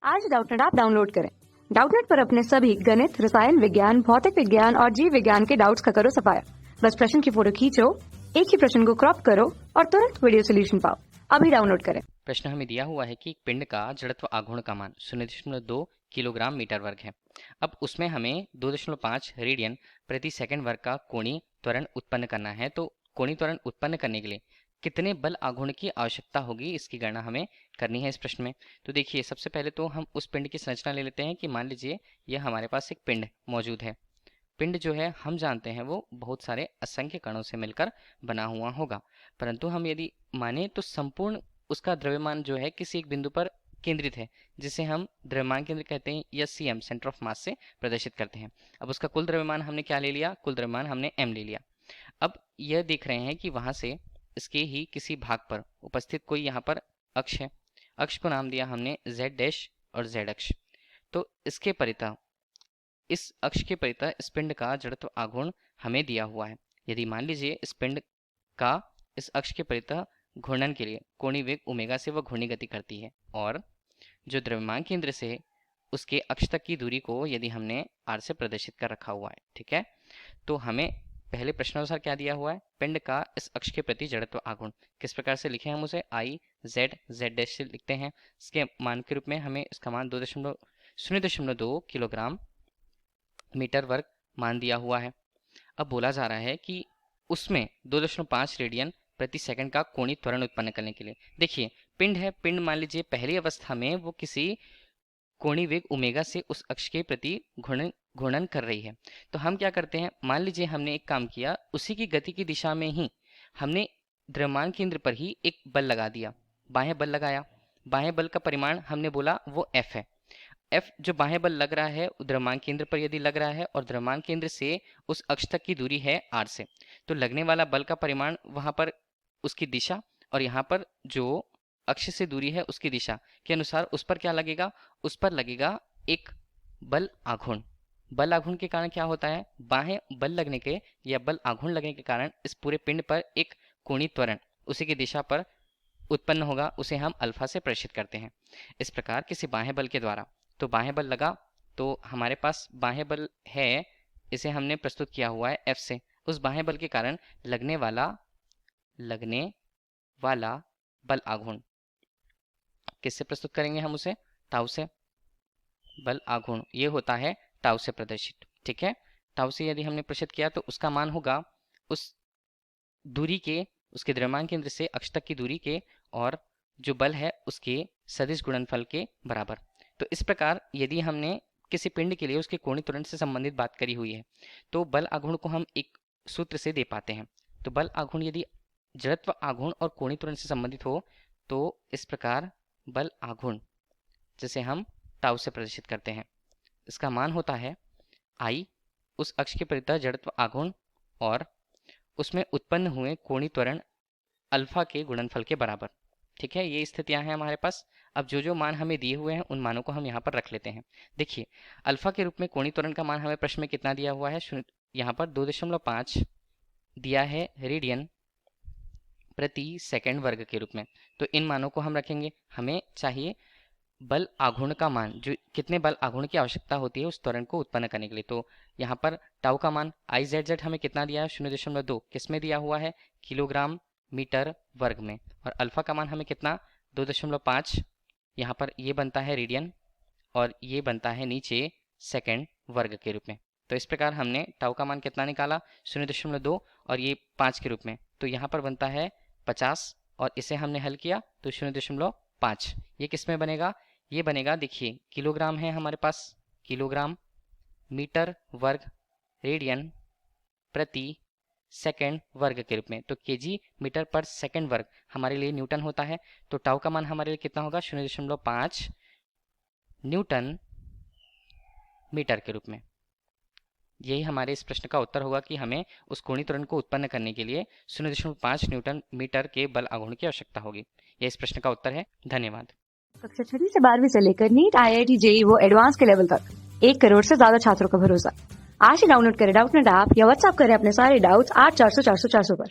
आज Doubtnut app download करें। Doubtnut पर अपने सभी गणित, रसायन विज्ञान, भौतिक विज्ञान और जीव विज्ञान के डाउट्स का करो सफाया। बस प्रश्न की फोटो खींचो, एक ही प्रश्न को क्रॉप करो और तुरंत वीडियो सोल्यूशन पाओ। अभी डाउनलोड करें। प्रश्न हमें दिया हुआ है कि एक पिंड का जड़त्व आघूर्ण का मान 0.2 किलोग्राम मीटर वर्ग है। अब उसमें हमें 2.5 रेडियन प्रति सेकंड वर्ग का कोणीय त्वरण उत्पन्न करना है। तो कोणीय त्वरण उत्पन्न करने के लिए कितने बल आघूर्ण की आवश्यकता होगी, इसकी गणना हमें करनी है इस प्रश्न में। तो देखिए, सबसे पहले तो हम उस पिंड की संरचना ले लेते हैं कि मान लीजिए यह हमारे पास एक पिंड मौजूद है। पिंड जो है हम जानते हैं वो बहुत सारे असंख्य कणों से मिलकर बना हुआ होगा, परंतु हम यदि माने तो संपूर्ण उसका द्रव्यमान जो है किसी एक बिंदु पर केंद्रित है, जिसे हम द्रव्यमान केंद्र कहते हैं या सीएम सेंटर ऑफ मास से प्रदर्शित करते हैं। अब उसका कुल द्रव्यमान हमने क्या ले लिया? कुल द्रव्यमान हमने m ले लिया। अब यह देख रहे हैं कि वहां से इसके ही किसी भाग पर उपस्थित कोई यहाँ पर अक्ष है। अक्ष को नाम दिया हमने z डैश और z अक्ष। तो इसके परितः, इस अक्ष के परितः इस पिंड का जड़त्व आघूर्ण हमें दिया हुआ है। यदि मान लीजिए इस पिंड का इस अक्ष के परितः घूर्णन के लिए कोणीय वेग ओमेगा से वह घूर्णी गति करती है, और जो द्रव्यमान केंद्र से उसके अक्ष तक की दूरी को यदि हमने r से प्रदर्शित कर रखा हुआ है, ठीक है, तो हमें पहले प्रश्नानुसार क्या दिया हुआ है? पिंड का इस अक्ष के प्रति जड़त्व आघूर्ण किस प्रकार से लिखे हम उसे I z डैश से लिखते हैं। इसके मान के रूप में हमें इसका मान 0.2 किलोग्राम मीटर वर्ग मान दिया हुआ है। अब बोला जा रहा है कि उसमें 2.5 रेडियन प्रति सेकंड का कोणीय त्वरण उत्पन्न करने के लिए, देखिए पिंड है, पिंड मान लीजिए पहली अवस्था में वो किसी कोणीय वेग ओमेगा से उस अक्ष के प्रति घूर्णन कर रही है। तो हम क्या करते हैं, मान लीजिए हमने एक काम किया, उसी की गति की दिशा में ही हमने द्रव्यमान केंद्र पर ही एक बल लगा दिया, बाह्य बल लगाया। बाह्य बल का परिमाण हमने बोला वो F है। F जो बाह्य बल लग रहा है द्रव्यमान केंद्र पर यदि लग रहा है और द्रव्यमान केंद्र से उस अक्ष तक की दूरी है r से, तो लगने वाला बल का परिमाण वहां पर उसकी दिशा और यहाँ पर जो अक्ष से दूरी है उसकी दिशा के अनुसार उस पर क्या लगेगा? उस पर लगेगा एक बल आघूर्ण। बल आघूर्ण के कारण क्या होता है? बाह्य बल लगने के या बल आघूर्ण लगने के कारण इस पूरे पिंड पर एक कोणीय त्वरण उसी की दिशा पर उत्पन्न होगा, उसे हम अल्फा से प्रदर्शित करते हैं। इस प्रकार किसी बाह्य बल के द्वारा, तो बाह्य बल लगा तो हमारे पास बाह्य बल है, इसे हमने प्रस्तुत किया हुआ है F से। उस बाह्य बल के कारण लगने वाला बल आघूर्ण किससे प्रस्तुत करेंगे हम उसे? टाउ से। बल आघूर्ण ये होता है टाउ से प्रदर्शित, ठीक है। टाउ से यदि हमने प्रदर्शित किया तो उसका मान होगा उस दूरी के, उसके द्रव्यमान केंद्र से अक्ष तक की दूरी के और जो बल है उसके सदिश गुणनफल के बराबर। तो इस प्रकार यदि हमने किसी पिंड के लिए उसके कोणीय त्वरण से संबंधित बात करी हुई है तो बल आघूर्ण को हम एक सूत्र से दे पाते हैं। तो बल आघूर्ण यदि जड़त्व आघूर्ण और कोणीय त्वरण से संबंधित हो तो इस प्रकार बल आघूर्ण जिसे हम टाउ से प्रदर्शित करते हैं, इसका मान होता है I उस अक्ष के परितः जड़त्व आघूर्ण और उसमें उत्पन्न हुए कोणीय त्वरण अल्फा के गुणनफल के बराबर, ठीक है। ये स्थितियां हैं हमारे पास। अब जो जो मान हमें दिए हुए हैं उन मानों को हम यहाँ पर रख लेते हैं। देखिए, अल्फा के रूप में कोणीय त्वरण का मान हमें प्रश्न में कितना दिया हुआ है? यहाँ पर 2.5 दिया है रेडियन प्रति सेकंड वर्ग के रूप में। तो इन मानों को हम रखेंगे। हमें चाहिए बल आघूर्ण का मान, जो कितने बल आघूर्ण की आवश्यकता होती है उस त्वरण को उत्पन्न करने के लिए। तो यहाँ पर टाउ का मान IZ हमें कितना दिया है? 0.2 किस में दिया हुआ है? किलोग्राम मीटर वर्ग में। और अल्फा का मान हमें कितना? 2.5, यहाँ पर ये बनता है रेडियन और ये बनता है नीचे सेकंड वर्ग के रूप में। तो इस प्रकार हमने टाउ का मान कितना निकाला? 0.2 और ये 5 के रूप में। तो यहाँ पर बनता है 50 और इसे हमने हल किया तो 0.5 ये किस में बनेगा? ये बनेगा, देखिए किलोग्राम है हमारे पास, किलोग्राम मीटर वर्ग रेडियन प्रति सेकंड वर्ग के रूप में। तो केजी मीटर पर सेकंड वर्ग हमारे लिए न्यूटन होता है। तो टाउ का मान हमारे लिए कितना होगा? 0.5 न्यूटन मीटर के रूप में। यही हमारे इस प्रश्न का उत्तर होगा कि हमें उस कोणीय त्वरण को उत्पन्न करने के लिए 0.5 न्यूटन मीटर के बल आघूर्ण की आवश्यकता होगी। यह इस प्रश्न का उत्तर है। धन्यवाद। कक्षा 6 से 12वीं से लेकर नीट, IIT, JEE वो एडवांस के लेवल तक 1 करोड़ से ज्यादा छात्रों का भरोसा। आज ही डाउनलोड करें डाउटनेट ऐप या व्हाट्सएप करें अपने सारे डाउट्स 8400 400 400 पर।